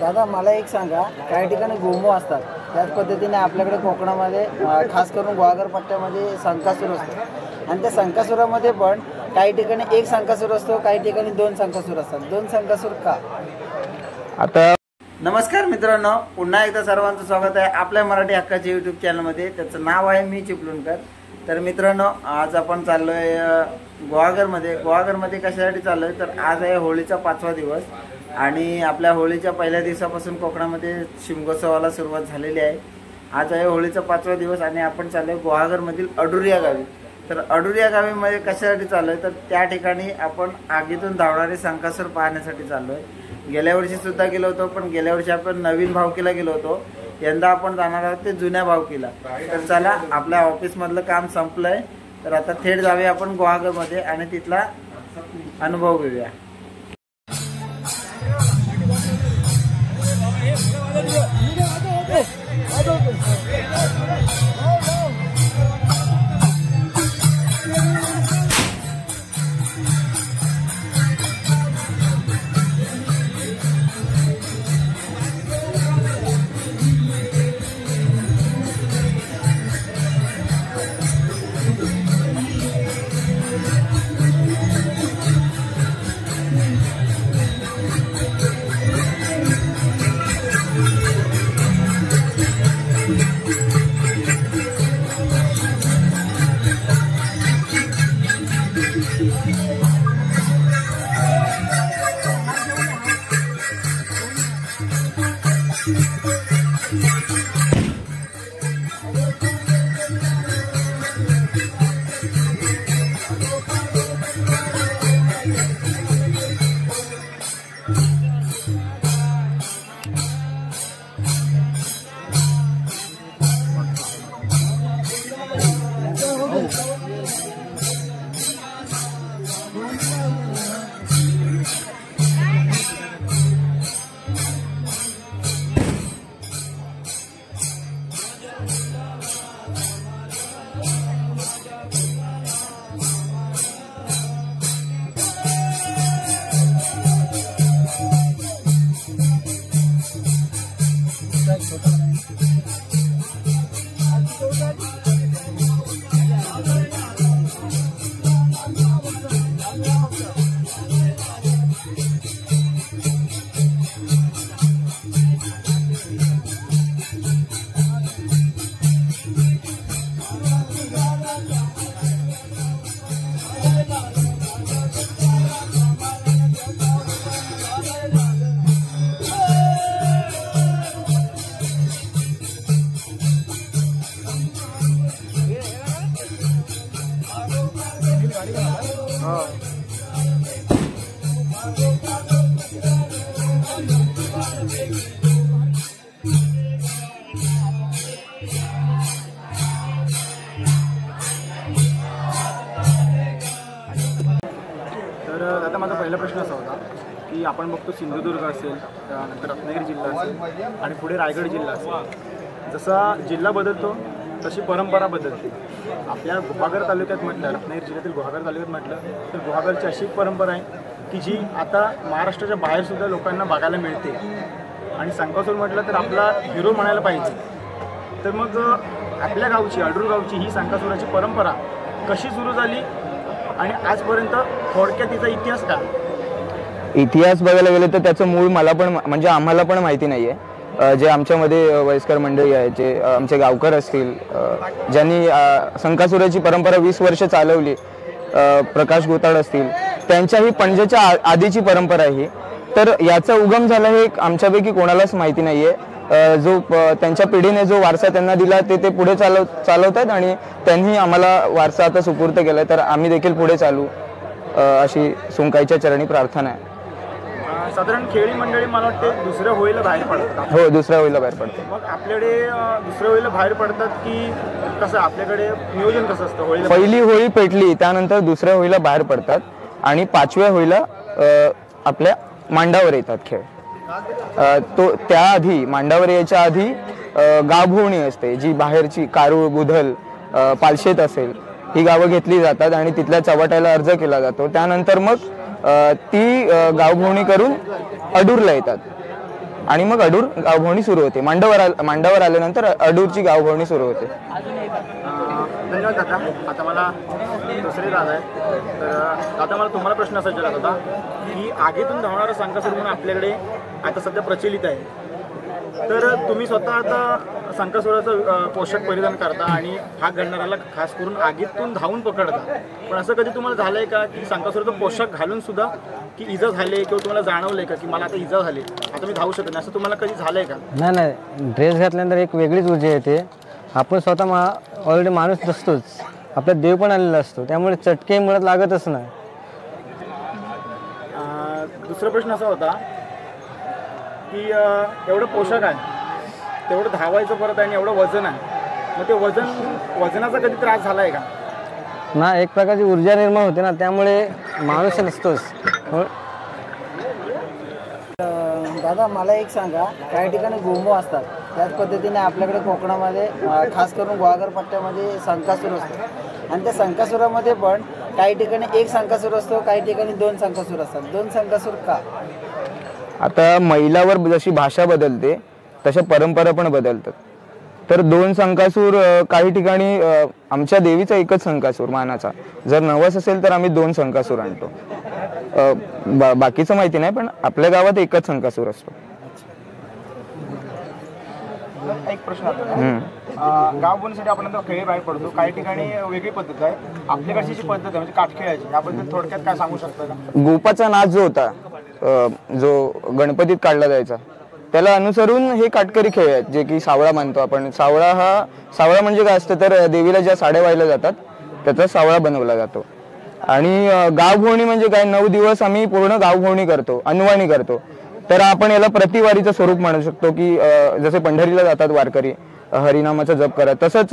दादा मला एक सांगा, काही ठिकाणी गोमो असतात, त्याच पद्धतीने आपल्याकडे कोकणामध्ये खास करून गुहागर पट्ट्यामध्ये संकासूर असतो आणि त्या संकासुरामध्ये पण काही ठिकाणी एक संकासूर असतो, काही ठिकाणी दोन संकासूर असतात. दोन संकासूर का? आता नमस्कार मित्रांनो, पुन्हा एकदा सर्वांचं स्वागत आहे आपल्या मराठी हक्काच्या यूट्यूब चॅनलमध्ये. त्याचं नाव आहे मी चिपळूणकर. तर मित्रांनो, आज आपण चाललो आहे गुहागरमध्ये कशासाठी चाललो आहे तर आज आहे होळीचा 5वा दिवस आणि आपल्या होळीच्या पहिल्या दिवसापासून कोकणामध्ये शिमगोत्सवाला सुरुवात झालेली आहे. आज आहे होळीचा 5वा दिवस आणि आपण चाललो आहे गुहागरमधील अडूर या गावी. तर अडूर या गावीमध्ये कशासाठी चाललो आहे तर त्या ठिकाणी आपण आगीतून धावणारे संकासूर पाहण्यासाठी चाललो आहे. गेल्या वर्षी सुद्धा गेलो होतो, पण गेल्या वर्षी आपण नवीन भावकीला गेलो होतो. यंदा आपण जाणार आहोत ते जुन्या भावकीला. तर चला, आपल्या ऑफिसमधलं काम संपलंय, तर आता थेट जाऊया आपण गुहागरमध्ये आणि तिथला अनुभव घेऊया. आता माझा पहिला प्रश्न असा होता की आपण बघतो सिंधुदुर्ग असेल, त्यानंतर रत्नागिरी जिल्हा असेल आणि पुढे रायगड जिल्हा असेल. जसा जिल्हा बदलतो तशी परंपरा बदलते. आपल्या गुहागर तालुक्यात म्हटलं, रत्नागिरी जिल्ह्यातील गुहागर तालुक्यात म्हटलं तर गुहागरची अशी एक परंपरा आहे की जी आता महाराष्ट्राच्या बाहेरसुद्धा लोकांना बघायला मिळते. आणि संकासूर म्हटलं तर आपला हिरो म्हणायला पाहिजे. तर मग आपल्या गावची, अडूर गावची ही संकासुराची परंपरा कशी सुरू झाली आणि आजपर्यंत थोडक्यात तिचा इतिहास काय? इतिहास बघायला गेलं तर त्याचं मूळ मला पण म्हणजे आम्हाला पण माहिती नाही आहे. जे आमच्यामध्ये वयस्कर मंडळी आहेत, जे आमचे गावकर असतील, ज्यांनी संकासुराची परंपरा 20 वर्ष चालवली, प्रकाश गोताड असतील, त्यांच्याही पणजेच्या आधीची परंपरा आहे. तर याचा उगम झाला हे आमच्यापैकी कोणालाच माहिती नाही आहे. जो त्यांच्या पिढीने जो वारसा त्यांना दिला ते पुढे चालवत आहेत आणि त्यांनी आम्हाला वारसा आता सुपूर्द केला, तर आम्ही देखील पुढे चालू अशी सुंकाईच्या चरणी प्रार्थना आहे. साधारण खेळी मंडळी मला वाटते दुसऱ्या होळीला बाहेर पडतात. हो, दुसऱ्या होळीला बाहेर पडतात. मग आपल्याकडे दुसऱ्या होळीला बाहेर पडतात की कसं? आपल्याकडे नियोजन कसं असतं? होळीला पहिली होळी पेटली त्यानंतर दुसऱ्या होळीला बाहेर पडतात आणि 5व्या होळीला आपल्या मांडावर येतात खेळ. तो त्याआधी मांडावर यायच्या आधी गावभोवणी असते, जी बाहेरची कारूळ, बुधल, पालशेत असेल ही गावं घेतली जातात आणि तिथल्या चव्हाट्याला अर्ज केला जातो. त्यानंतर मग ती गावभोवणी करून अडूरला येतात आणि मग अडूर गावभवणी सुरू होते. मांडावर आल्यानंतर अडूरची गावभवणी सुरू होते. धन्यवाद दादा. आता मला दुसरे दादा आहेत, तर आता मला तुम्हाला प्रश्न असा विचारला होता की आगीतून धावणारा संकासूर म्हणून आपल्याकडे आता सध्या प्रचलित आहे, तर तुम्ही स्वतः आता संकासुराचं पोशाख परिधान करता आणि भाग घडणाऱ्याला खास करून आगीतून धावून पकडता, पण असं कधी तुम्हाला झालंय का की संकासुराचा पोशाख घालून सुद्धा की इजा झाली किंवा तुम्हाला जाणवलंय का की मला आता इजा झाली, आता मी धावू शकत नाही, असं तुम्हाला कधी झालंय का? नाही, ड्रेस घातल्यानंतर एक वेगळीच ऊर्जा येते. आपण स्वतः ऑलरेडी माणूस नसतोच, आपला देव पण आलेला असतो, त्यामुळे चटके मुळात लागतच नाही. दुसरा प्रश्न असा होता की एवढं पोशाख आहे, तेवढं धावायचं परत आणि एवढं वजन आहे, मग ते वजनाचा कधी त्रास झाला आहे का? ना एक प्रकारची ऊर्जा निर्माण होते ना, त्यामुळे माणूस नसतोच. दादा मला एक सांगा, काही ठिकाणी गोमो असतात, त्याच पद्धतीने आपल्याकडे कोकणामध्ये खास करून गुहागर पट्ट्यामध्ये संकासूर असतो आणि त्या संकासुरामध्ये पण काही ठिकाणी एक संकासूर असतो, काही ठिकाणी 2 संकासूर असतात. 2 संकासूर का? आता मैलावर जशी भाषा बदलते तशा परंपरा पण बदलतात. तर 2 संकासूर काही ठिकाणी आमच्या देवीचा एकच संकासूर मानाचा, जर नवस असेल तर आम्ही 2 संकासूर आणतो. बाकीचं माहिती नाही, पण आपल्या गावात एकच संकासूर असतो. एक प्रश्न गावभवणीसाठी आपण खेळ बाहेर पडतो, काही ठिकाणी वेगळी पद्धत आहे, आपल्याकडची जी पद्धत आहे म्हणजे काठखेळाची, याबद्दल थोडक्यात काय सांगू शकता का? गोपाचा नाच जो होता, जो गणपतीत काढला जायचा, त्याला अनुसरून हे काटकरी खेळ आहेत, जे की सावळा मानतो आपण. सावळा म्हणजे काय असतं, तर देवीला ज्या साड्या वाहिल्या जातात त्याचा सावळा बनवला जातो. आणि गावभवणी म्हणजे काय, 9 दिवस आम्ही पूर्ण गावभवणी करतो, अनवाणी करतो. तर आपण याला प्रतिवारीचं स्वरूप म्हणू शकतो की जसे पंढरीला जातात वारकरी हरिनामाचा जप करत, तसंच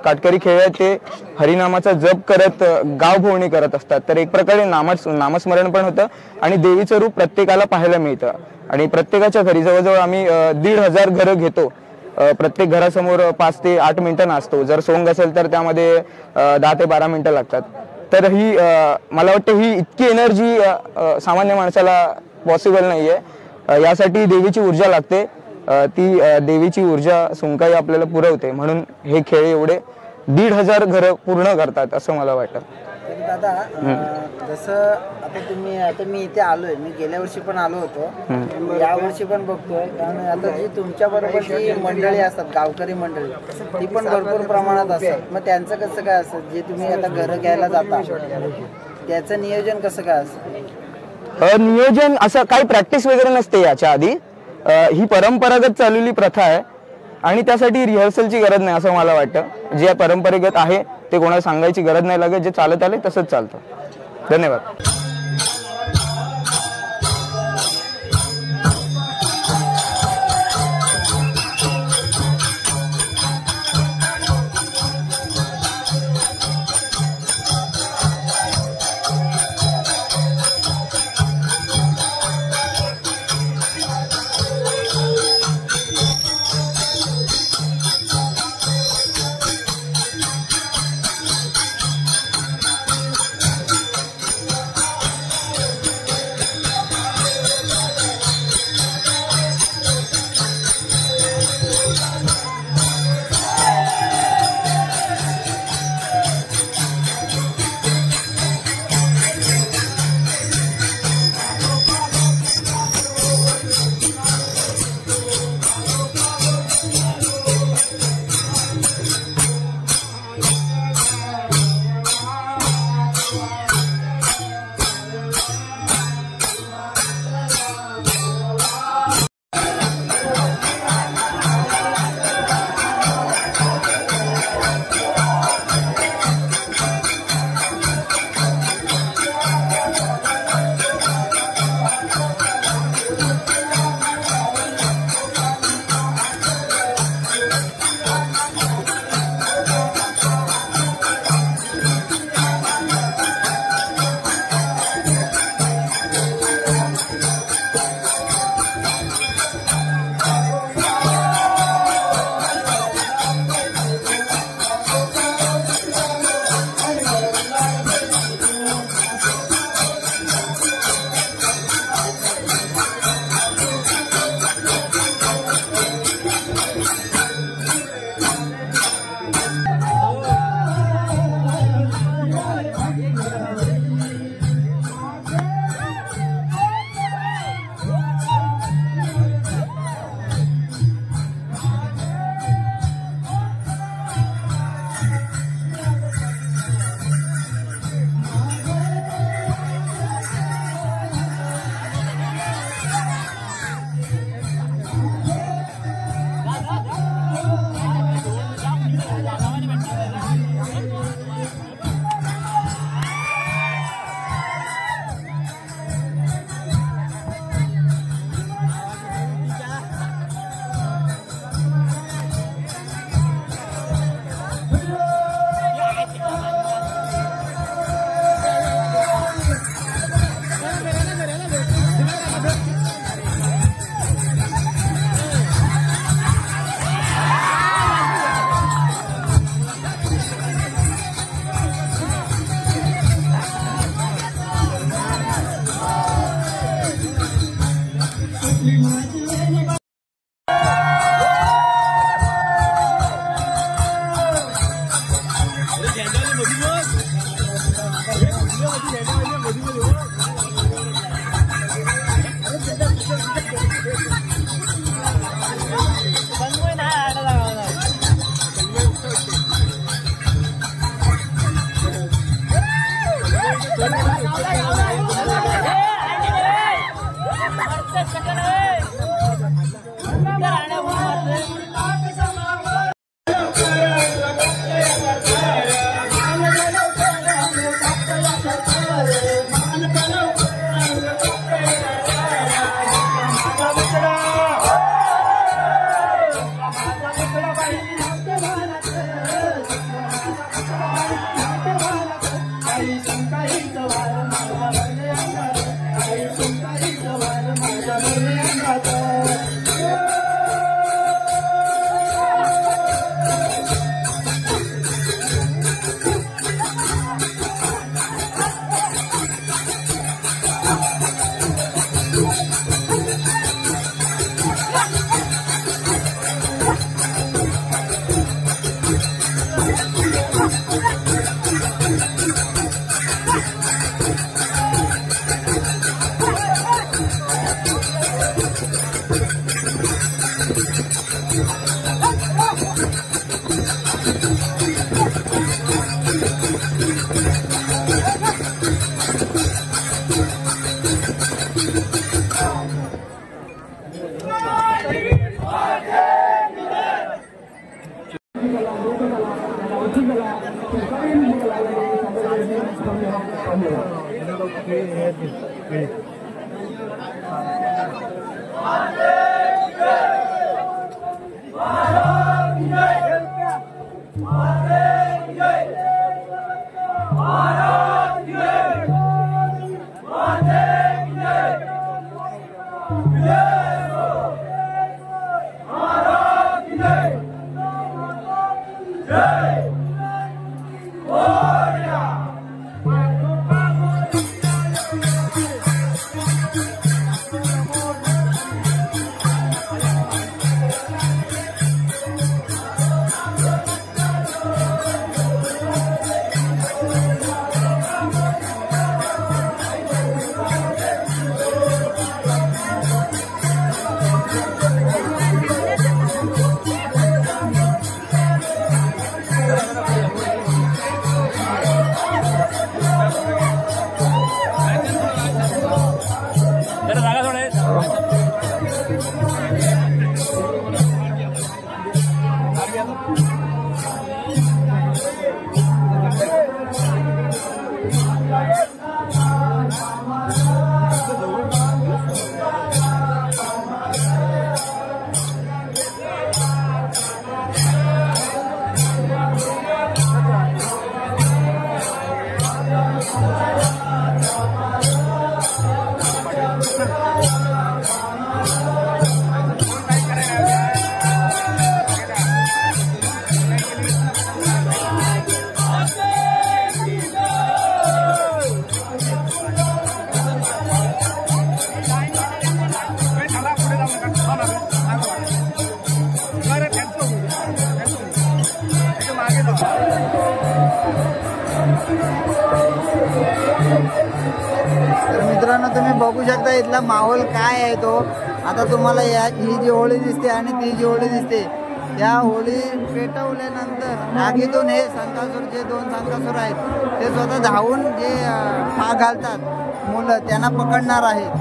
काटकरी खेळ आहेत ते हरिनामाचा जप करत गावभवणी करत असतात. तर एक प्रकारे नामस्मरण पण होतं आणि देवीचं रूप प्रत्येकाला पाहायला मिळतं. आणि प्रत्येकाच्या घरी जवळजवळ आम्ही 1,500 घरं घेतो. प्रत्येक घरासमोर 5 ते 8 मिनिटं नाचतो. जर सोंग असेल तर त्यामध्ये 10 ते 12 मिनिटं लागतात. तर ही मला वाटतं ही इतकी एनर्जी सामान्य माणसाला पॉसिबल नाहीये. यासाठी देवीची ऊर्जा लागते. ती देवीची ऊर्जा सुंकाई आपल्याला पुरवते, म्हणून हे खेळ एवढे 1,500 घरं पूर्ण करतात असं मला वाटतं. दादा जसं आता मी इथे आलोय, मी गेल्या वर्षी पण आलो होतो, या वर्षी पण बघतोय, कारण आता जी तुमच्या बरोबर जी मंडळी असतात, गावकरी मंडळी, ती पण भरपूर प्रमाणात असतात. मग त्यांचं कसं काय असतं, जे तुम्ही आता घरं घ्यायला जाता त्याचं नियोजन कसं काय असतं? नियोजन असं काही प्रॅक्टिस वगैरे नसते याच्या आधी. ही परंपरागत चाललेली प्रथा आहे आणि त्यासाठी रिहर्सलची गरज नाही असं मला वाटतं. जे परंपरेगत आहे ते कोणाला सांगायची गरज नाही लागत. जे चालत आले तसंच चालतं. धन्यवाद. तर मित्रांनो तुम्ही बघू शकता इथला माहोल काय आहे तो. आता तुम्हाला ही जी होळी दिसते आणि ती जी होळी दिसते त्या होळी पेटवल्यानंतर आगीतून हे संकासूर जे 2 संकासूर आहेत ते स्वतः धावून जे फाग घालतात मुलं त्यांना पकडणार आहेत.